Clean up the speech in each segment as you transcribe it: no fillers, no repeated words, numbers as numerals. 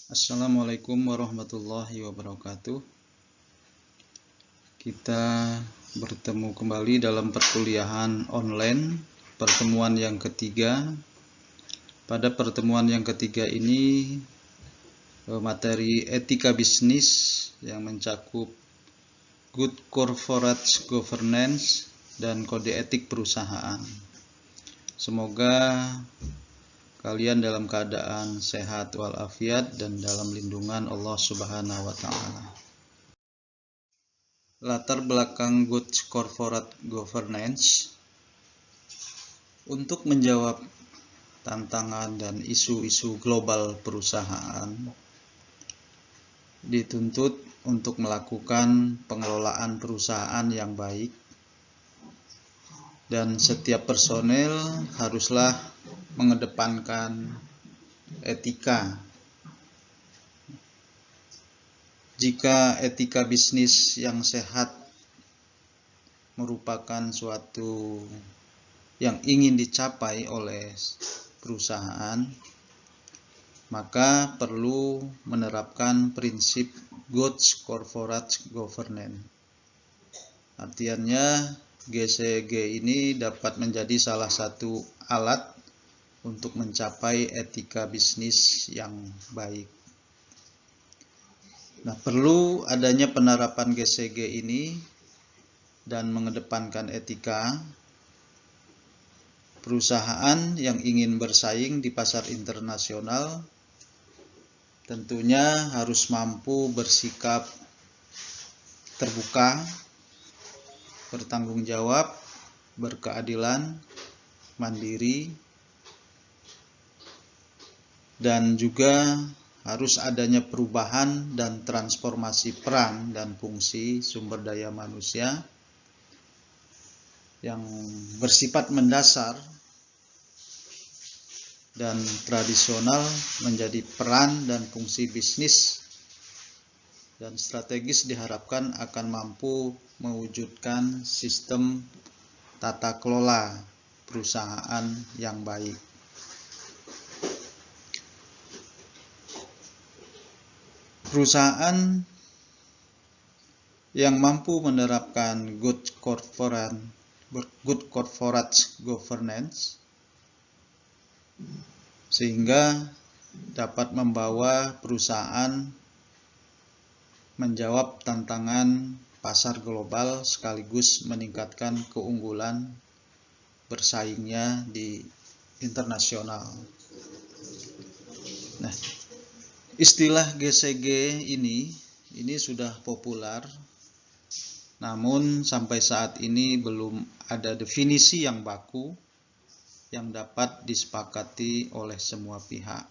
Assalamualaikum warahmatullahi wabarakatuh. Kita bertemu kembali dalam perkuliahan online, pertemuan yang ketiga. Pada pertemuan yang ketiga ini, materi etika bisnis yang mencakup good corporate governance dan kode etik perusahaan. Semoga kalian dalam keadaan sehat walafiat dan dalam lindungan Allah Subhanahu wa Ta'ala. Latar belakang good corporate governance. Untuk menjawab tantangan dan isu-isu global perusahaan, dituntut untuk melakukan pengelolaan perusahaan yang baik, dan setiap personel haruslah mengedepankan etika. Jika etika bisnis yang sehat merupakan suatu yang ingin dicapai oleh perusahaan, maka perlu menerapkan prinsip good corporate governance. Artinya, GCG ini dapat menjadi salah satu alat untuk mencapai etika bisnis yang baik. Nah, perlu adanya penerapan GCG ini dan mengedepankan etika. Perusahaan yang ingin bersaing di pasar internasional tentunya harus mampu bersikap terbuka, bertanggung jawab, berkeadilan, mandiri, dan juga harus adanya perubahan dan transformasi peran dan fungsi sumber daya manusia yang bersifat mendasar dan tradisional menjadi peran dan fungsi bisnis dan strategis diharapkan akan mampu mewujudkan sistem tata kelola perusahaan yang baik. Perusahaan yang mampu menerapkan good corporate governance sehingga dapat membawa perusahaan menjawab tantangan pasar global sekaligus meningkatkan keunggulan bersaingnya di internasional. Nah, istilah GCG ini sudah populer, namun sampai saat ini belum ada definisi yang baku yang dapat disepakati oleh semua pihak.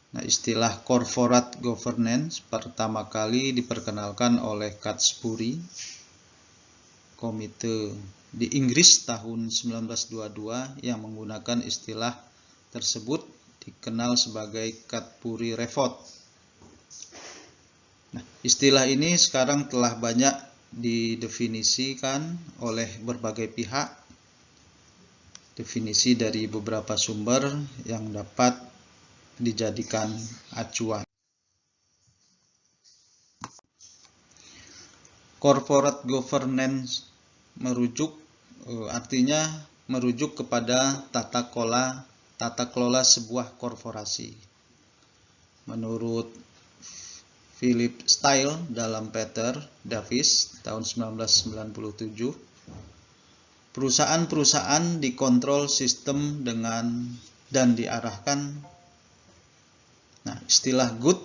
Nah, istilah corporate governance pertama kali diperkenalkan oleh Catsbury Komite di Inggris tahun 1922 yang menggunakan istilah tersebut dikenal sebagai Cadbury Report. Nah, istilah ini sekarang telah banyak didefinisikan oleh berbagai pihak, definisi dari beberapa sumber yang dapat dijadikan acuan. Corporate governance artinya merujuk kepada tata kelola sebuah korporasi. Menurut Philip Steele dalam Peter Davis tahun 1997, perusahaan-perusahaan dikontrol sistem dan diarahkan. Nah, istilah good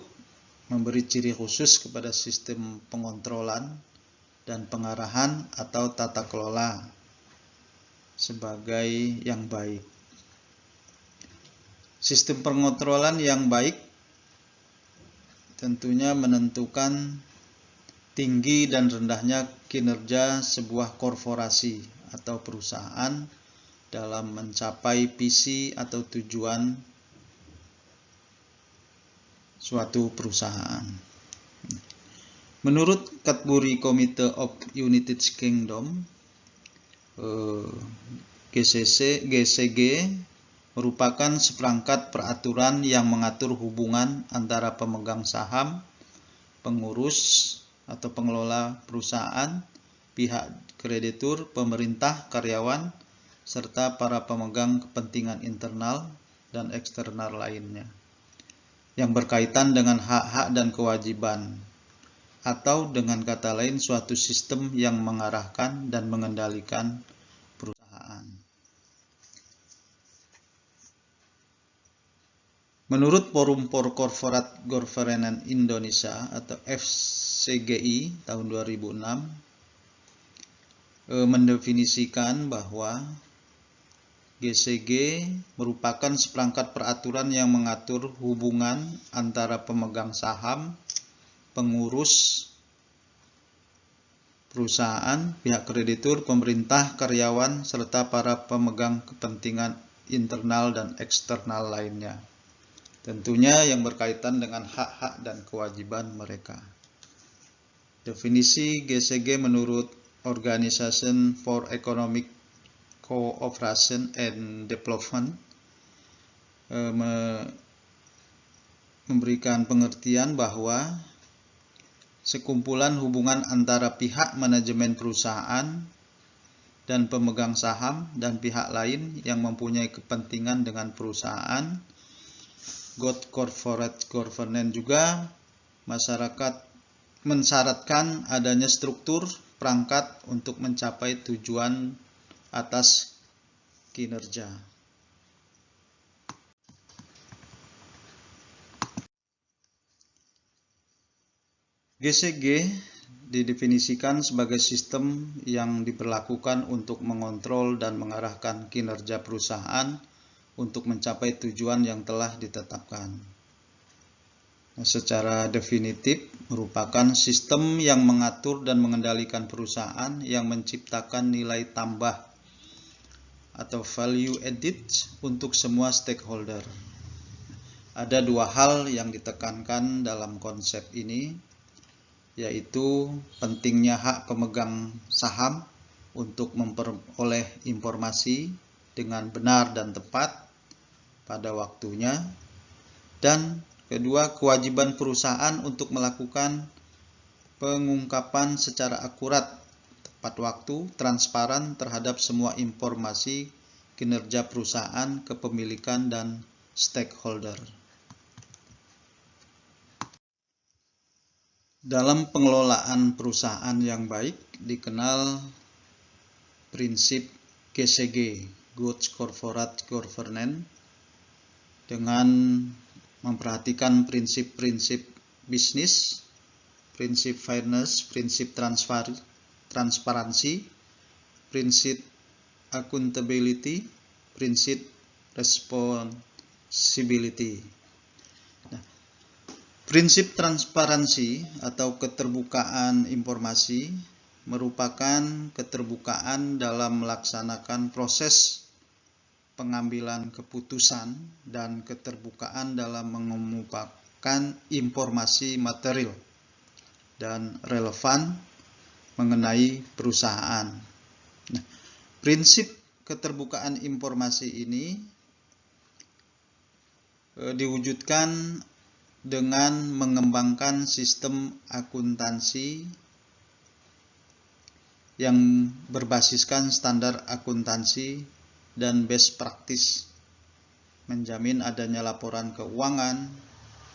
memberi ciri khusus kepada sistem pengontrolan dan pengarahan atau tata kelola sebagai yang baik. Sistem pengontrolan yang baik tentunya menentukan tinggi dan rendahnya kinerja sebuah korporasi atau perusahaan dalam mencapai visi atau tujuan suatu perusahaan. Menurut Cadbury Committee of United Kingdom, GCG merupakan seperangkat peraturan yang mengatur hubungan antara pemegang saham, pengurus atau pengelola perusahaan, pihak kreditur, pemerintah, karyawan, serta para pemegang kepentingan internal dan eksternal lainnya, yang berkaitan dengan hak-hak dan kewajiban, atau dengan kata lain suatu sistem yang mengarahkan dan mengendalikan perusahaan. Menurut Forum for Corporate Governance Indonesia atau FCGI tahun 2006 mendefinisikan bahwa GCG merupakan seperangkat peraturan yang mengatur hubungan antara pemegang saham, pengurus perusahaan, pihak kreditur, pemerintah, karyawan, serta para pemegang kepentingan internal dan eksternal lainnya. Tentunya yang berkaitan dengan hak-hak dan kewajiban mereka. Definisi GCG menurut Organization for Economic Cooperation and Development memberikan pengertian bahwa sekumpulan hubungan antara pihak manajemen perusahaan dan pemegang saham dan pihak lain yang mempunyai kepentingan dengan perusahaan. Good corporate governance juga masyarakat mensyaratkan adanya struktur perangkat untuk mencapai tujuan atas kinerja. GCG didefinisikan sebagai sistem yang diberlakukan untuk mengontrol dan mengarahkan kinerja perusahaan untuk mencapai tujuan yang telah ditetapkan. Secara definitif merupakan sistem yang mengatur dan mengendalikan perusahaan yang menciptakan nilai tambah atau value added untuk semua stakeholder. Ada dua hal yang ditekankan dalam konsep ini, yaitu pentingnya hak pemegang saham untuk memperoleh informasi dengan benar dan tepat pada waktunya, dan kedua, kewajiban perusahaan untuk melakukan pengungkapan secara akurat, tepat waktu, transparan terhadap semua informasi kinerja perusahaan, kepemilikan, dan stakeholder. Dalam pengelolaan perusahaan yang baik dikenal prinsip GCG, Good Corporate Governance, dengan memperhatikan prinsip-prinsip bisnis, prinsip fairness, prinsip transparansi, prinsip accountability, prinsip responsibility. Prinsip transparansi atau keterbukaan informasi merupakan keterbukaan dalam melaksanakan proses pengambilan keputusan dan keterbukaan dalam mengemukakan informasi material dan relevan mengenai perusahaan. Nah, prinsip keterbukaan informasi ini diwujudkan dengan mengembangkan sistem akuntansi yang berbasiskan standar akuntansi dan best practice, menjamin adanya laporan keuangan,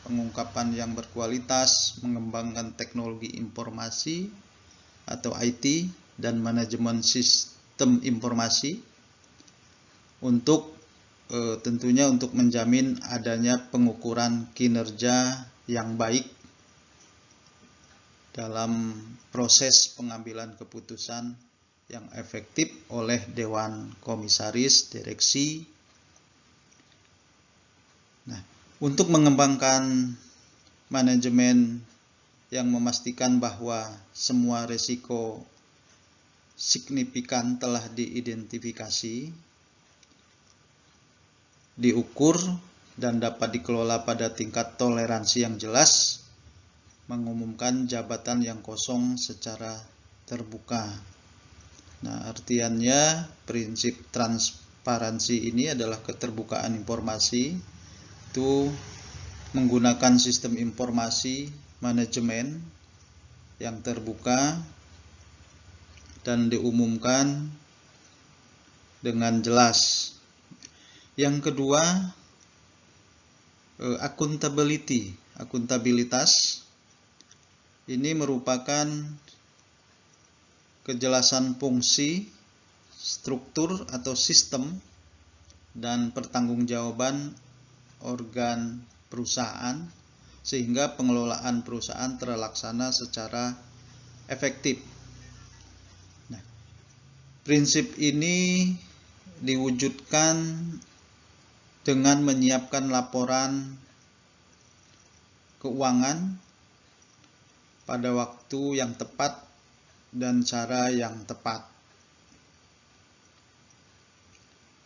pengungkapan yang berkualitas, mengembangkan teknologi informasi atau IT dan manajemen sistem informasi untuk tentunya untuk menjamin adanya pengukuran kinerja yang baik dalam proses pengambilan keputusan yang efektif oleh Dewan Komisaris Direksi. Nah, untuk mengembangkan manajemen yang memastikan bahwa semua risiko signifikan telah diidentifikasi, diukur, dan dapat dikelola pada tingkat toleransi yang jelas, mengumumkan jabatan yang kosong secara terbuka. Nah, artiannya prinsip transparansi ini adalah keterbukaan informasi, itu menggunakan sistem informasi manajemen yang terbuka dan diumumkan dengan jelas. Yang kedua, akuntabilitas. Ini merupakan kejelasan fungsi, struktur atau sistem, dan pertanggungjawaban organ perusahaan sehingga pengelolaan perusahaan terlaksana secara efektif. Nah, prinsip ini diwujudkan dengan menyiapkan laporan keuangan pada waktu yang tepat dan cara yang tepat.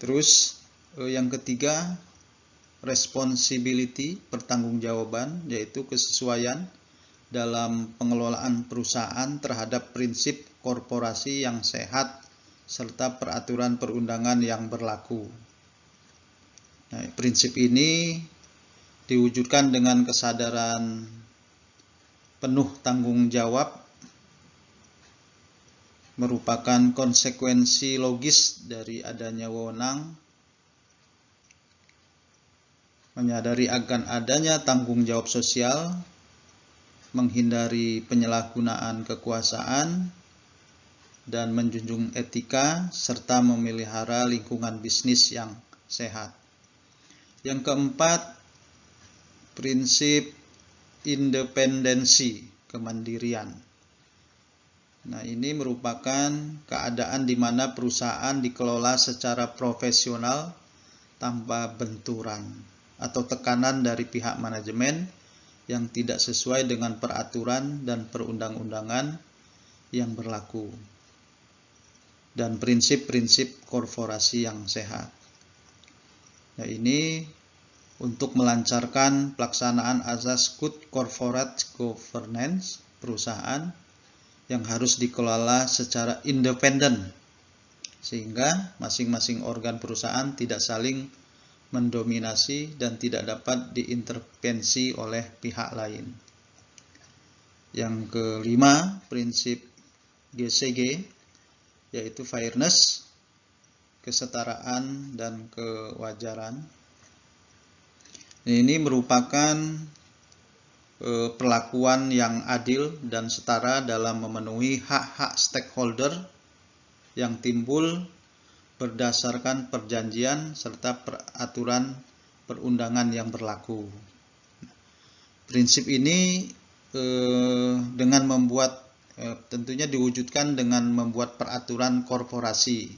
Terus yang ketiga, responsibility, pertanggungjawaban, yaitu kesesuaian dalam pengelolaan perusahaan terhadap prinsip korporasi yang sehat serta peraturan perundangan yang berlaku. Nah, prinsip ini diwujudkan dengan kesadaran penuh tanggung jawab, merupakan konsekuensi logis dari adanya wewenang, menyadari akan adanya tanggung jawab sosial, menghindari penyalahgunaan kekuasaan, dan menjunjung etika, serta memelihara lingkungan bisnis yang sehat. Yang keempat, prinsip independensi, kemandirian. Nah, ini merupakan keadaan di mana perusahaan dikelola secara profesional tanpa benturan atau tekanan dari pihak manajemen yang tidak sesuai dengan peraturan dan perundang-undangan yang berlaku, dan prinsip-prinsip korporasi yang sehat. Nah, ini untuk melancarkan pelaksanaan azas good corporate governance perusahaan yang harus dikelola secara independen, sehingga masing-masing organ perusahaan tidak saling mendominasi dan tidak dapat diintervensi oleh pihak lain. Yang kelima, prinsip GCG, yaitu fairness, kesetaraan dan kewajaran. Ini merupakan perlakuan yang adil dan setara dalam memenuhi hak-hak stakeholder yang timbul berdasarkan perjanjian serta peraturan perundangan yang berlaku. Prinsip ini dengan membuat tentunya diwujudkan dengan membuat peraturan korporasi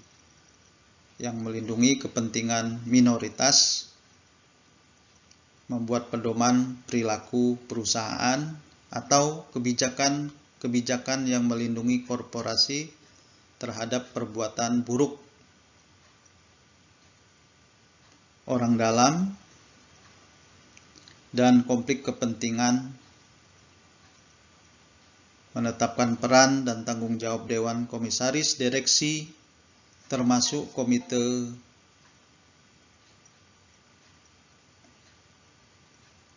yang melindungi kepentingan minoritas, membuat pedoman perilaku perusahaan atau kebijakan yang melindungi korporasi terhadap perbuatan buruk orang dalam dan konflik kepentingan, menetapkan peran dan tanggung jawab dewan komisaris, direksi, termasuk komite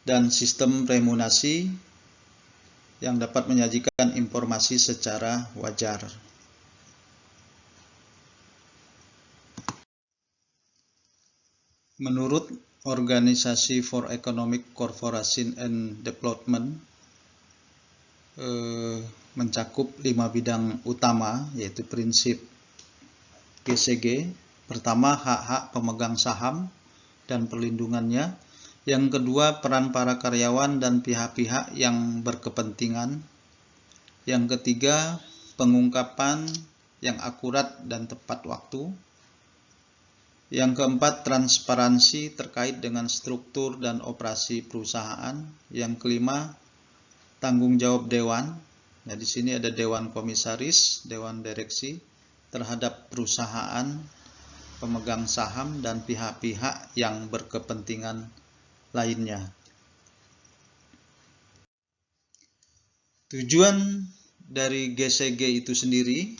dan sistem remunerasi yang dapat menyajikan informasi secara wajar. Menurut Organisasi for Economic Cooperation and Development, mencakup 5 bidang utama, yaitu prinsip GCG. Pertama, hak-hak pemegang saham dan perlindungannya. Yang kedua, peran para karyawan dan pihak-pihak yang berkepentingan. Yang ketiga, pengungkapan yang akurat dan tepat waktu. Yang keempat, transparansi terkait dengan struktur dan operasi perusahaan. Yang kelima, tanggung jawab dewan. Nah, di sini ada dewan komisaris, dewan direksi terhadap perusahaan, pemegang saham dan pihak-pihak yang berkepentingan lainnya. Tujuan dari GCG itu sendiri,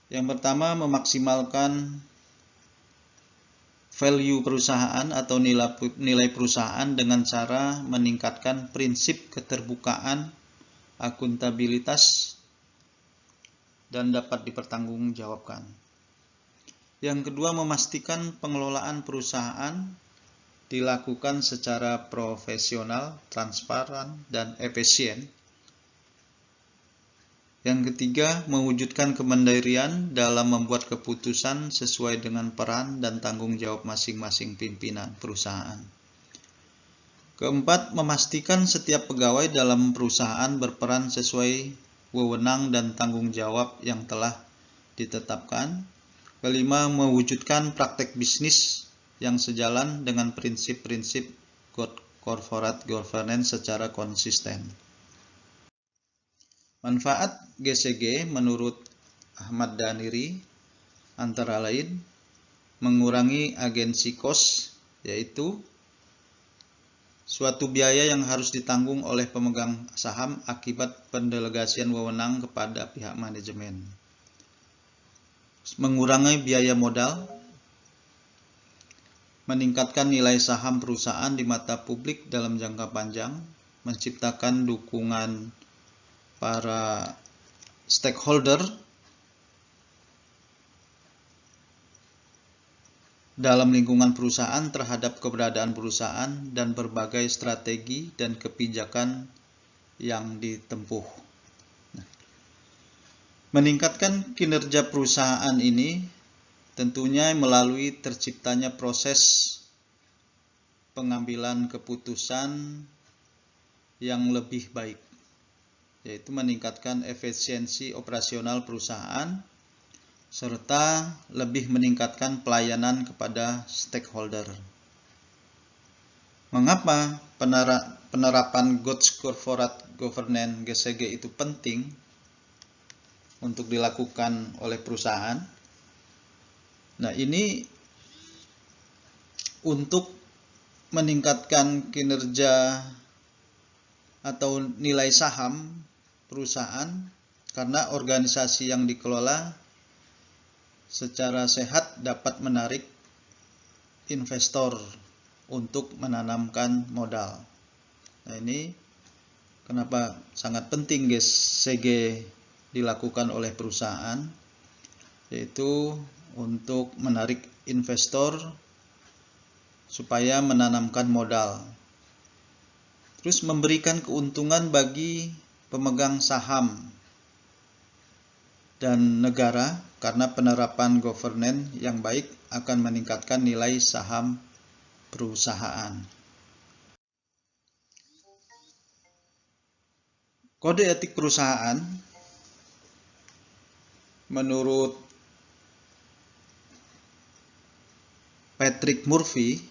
yang pertama, memaksimalkan value perusahaan atau nilai perusahaan dengan cara meningkatkan prinsip keterbukaan, akuntabilitas, dan dapat dipertanggungjawabkan. Yang kedua, memastikan pengelolaan perusahaan dilakukan secara profesional, transparan, dan efisien. Yang ketiga, mewujudkan kemandirian dalam membuat keputusan sesuai dengan peran dan tanggung jawab masing-masing pimpinan perusahaan. Keempat, memastikan setiap pegawai dalam perusahaan berperan sesuai wewenang dan tanggung jawab yang telah ditetapkan. Kelima, mewujudkan praktek bisnis yang sejalan dengan prinsip-prinsip corporate governance secara konsisten. Manfaat GCG menurut Ahmad Daniri antara lain mengurangi agensi cost, yaitu suatu biaya yang harus ditanggung oleh pemegang saham akibat pendelegasian wewenang kepada pihak manajemen. Mengurangi biaya modal, meningkatkan nilai saham perusahaan di mata publik dalam jangka panjang, menciptakan dukungan para stakeholder dalam lingkungan perusahaan terhadap keberadaan perusahaan dan berbagai strategi dan kebijakan yang ditempuh. Meningkatkan kinerja perusahaan ini tentunya melalui terciptanya proses pengambilan keputusan yang lebih baik, yaitu meningkatkan efisiensi operasional perusahaan serta lebih meningkatkan pelayanan kepada stakeholder. Mengapa penerapan Good Corporate Governance GCG itu penting untuk dilakukan oleh perusahaan? Nah, ini untuk meningkatkan kinerja atau nilai saham perusahaan, karena organisasi yang dikelola secara sehat dapat menarik investor untuk menanamkan modal. Nah, ini kenapa sangat penting GCG dilakukan oleh perusahaan, yaitu untuk menarik investor supaya menanamkan modal. Terus memberikan keuntungan bagi pemegang saham dan negara, karena penerapan governance yang baik akan meningkatkan nilai saham perusahaan. Kode etik perusahaan menurut Patrick Murphy,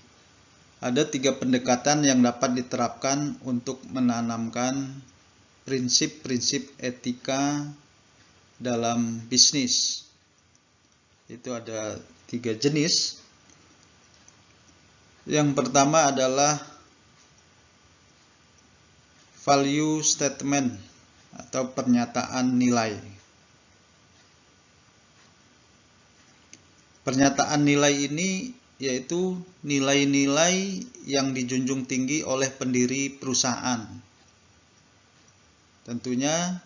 ada 3 pendekatan yang dapat diterapkan untuk menanamkan prinsip-prinsip etika dalam bisnis. Itu ada 3 jenis. Yang pertama adalah value statement atau pernyataan nilai. Pernyataan nilai ini yaitu nilai-nilai yang dijunjung tinggi oleh pendiri perusahaan. Tentunya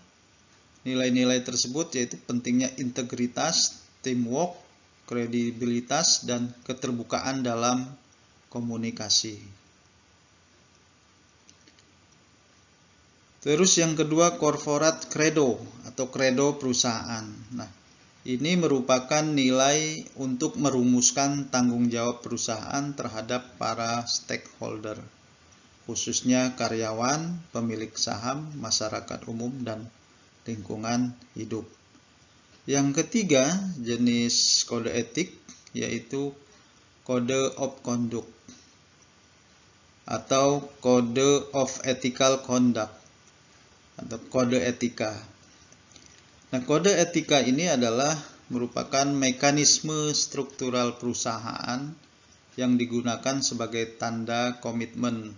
nilai-nilai tersebut yaitu pentingnya integritas, teamwork, kredibilitas, dan keterbukaan dalam komunikasi. Terus yang kedua, corporate credo atau credo perusahaan. Nah, ini merupakan nilai untuk merumuskan tanggung jawab perusahaan terhadap para stakeholder, khususnya karyawan, pemilik saham, masyarakat umum, dan lingkungan hidup. Yang ketiga, jenis kode etik yaitu Code of Conduct atau Code of Ethical Conduct atau kode etika. Nah, kode etika ini adalah merupakan mekanisme struktural perusahaan yang digunakan sebagai tanda komitmen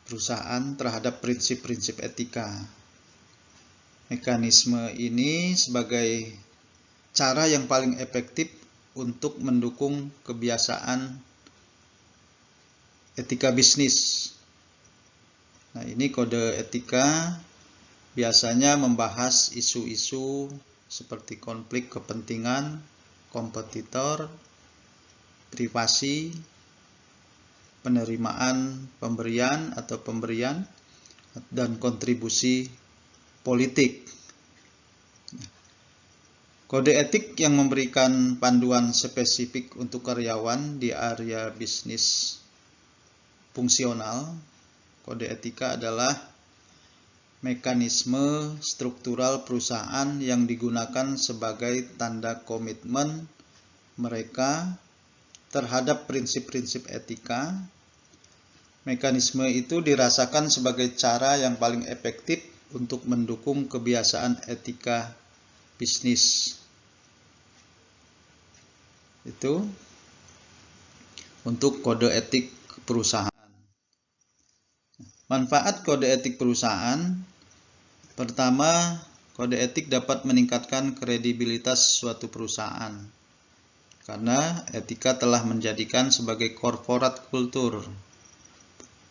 perusahaan terhadap prinsip-prinsip etika. Mekanisme ini sebagai cara yang paling efektif untuk mendukung kebiasaan etika bisnis. Nah, ini kode etika biasanya membahas isu-isu seperti konflik kepentingan, kompetitor, privasi, penerimaan pemberian atau pemberian, dan kontribusi politik. Kode etik yang memberikan panduan spesifik untuk karyawan di area bisnis fungsional. Kode etika adalah mekanisme struktural perusahaan yang digunakan sebagai tanda komitmen mereka terhadap prinsip-prinsip etika. Mekanisme itu dirasakan sebagai cara yang paling efektif untuk mendukung kebiasaan etika bisnis. Itu untuk kode etik perusahaan. Manfaat kode etik perusahaan. Pertama, kode etik dapat meningkatkan kredibilitas suatu perusahaan karena etika telah menjadikan sebagai corporate kultur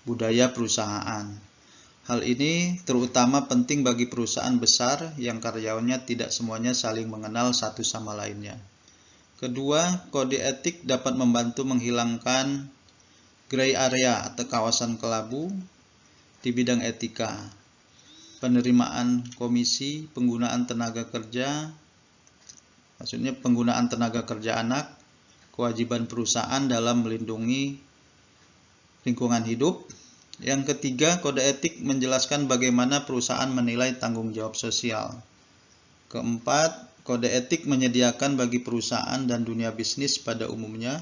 budaya perusahaan. Hal ini terutama penting bagi perusahaan besar yang karyawannya tidak semuanya saling mengenal satu sama lainnya. Kedua, kode etik dapat membantu menghilangkan gray area atau kawasan kelabu di bidang etika. Penerimaan komisi, penggunaan tenaga kerja, maksudnya penggunaan tenaga kerja anak, kewajiban perusahaan dalam melindungi lingkungan hidup. Yang ketiga, kode etik menjelaskan bagaimana perusahaan menilai tanggung jawab sosial. Keempat, kode etik menyediakan bagi perusahaan dan dunia bisnis pada umumnya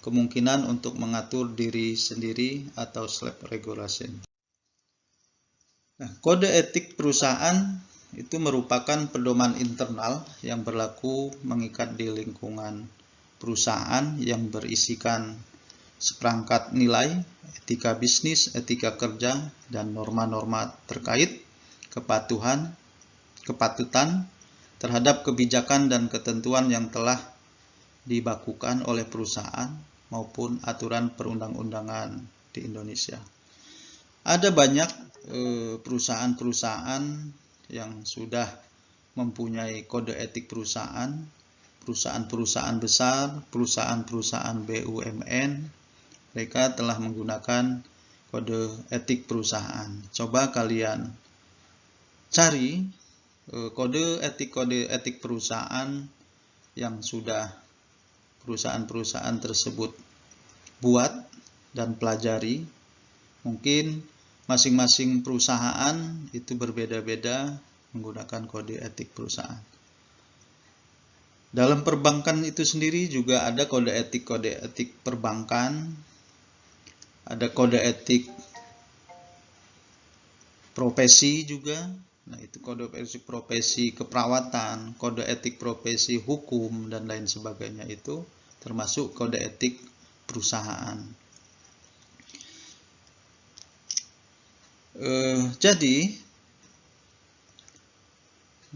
kemungkinan untuk mengatur diri sendiri atau self-regulation. Nah, kode etik perusahaan itu merupakan pedoman internal yang berlaku mengikat di lingkungan perusahaan yang berisikan seperangkat nilai, etika bisnis, etika kerja, dan norma-norma terkait kepatutan terhadap kebijakan dan ketentuan yang telah dibakukan oleh perusahaan maupun aturan perundang-undangan di Indonesia. Ada banyak perusahaan-perusahaan yang sudah mempunyai kode etik perusahaan, perusahaan-perusahaan besar, perusahaan-perusahaan BUMN, mereka telah menggunakan kode etik perusahaan. Coba kalian cari kode etik perusahaan yang sudah perusahaan-perusahaan tersebut buat dan pelajari. Mungkin masing-masing perusahaan itu berbeda-beda menggunakan kode etik perusahaan. Dalam perbankan itu sendiri juga ada kode etik perbankan, ada kode etik profesi juga. Nah, itu kode etik profesi keperawatan, kode etik profesi hukum, dan lain sebagainya, itu termasuk kode etik perusahaan. Jadi,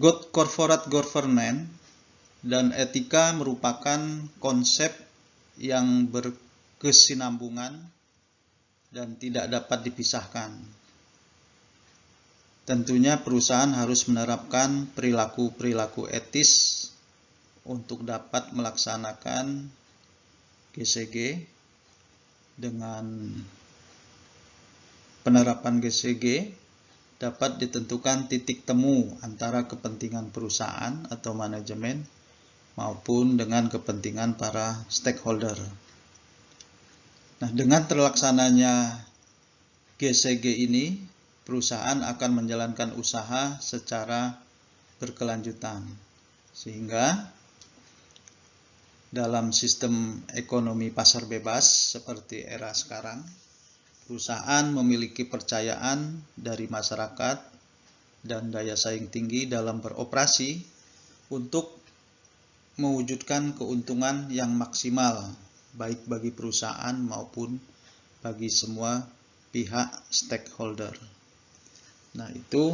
good corporate governance dan etika merupakan konsep yang berkesinambungan dan tidak dapat dipisahkan. Tentunya perusahaan harus menerapkan perilaku-perilaku etis untuk dapat melaksanakan GCG. Dengan penerapan GCG dapat ditentukan titik temu antara kepentingan perusahaan atau manajemen maupun dengan kepentingan para stakeholder. Nah, dengan terlaksananya GCG ini, perusahaan akan menjalankan usaha secara berkelanjutan, sehingga dalam sistem ekonomi pasar bebas seperti era sekarang, perusahaan memiliki kepercayaan dari masyarakat dan daya saing tinggi dalam beroperasi untuk mewujudkan keuntungan yang maksimal baik bagi perusahaan maupun bagi semua pihak stakeholder. Nah, itu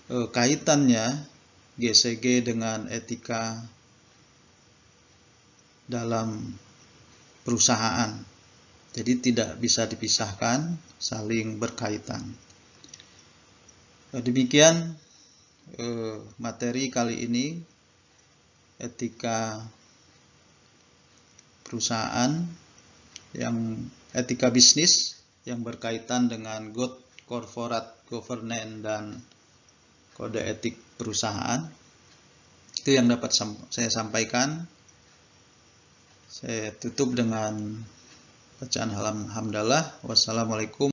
kaitannya GCG dengan etika dalam perusahaan. Jadi tidak bisa dipisahkan, saling berkaitan. Demikian materi kali ini, etika perusahaan, etika bisnis yang berkaitan dengan good corporate governance dan kode etik perusahaan. Itu yang dapat saya sampaikan. Saya tutup dengan bacaan hamdalah. Wassalamualaikum.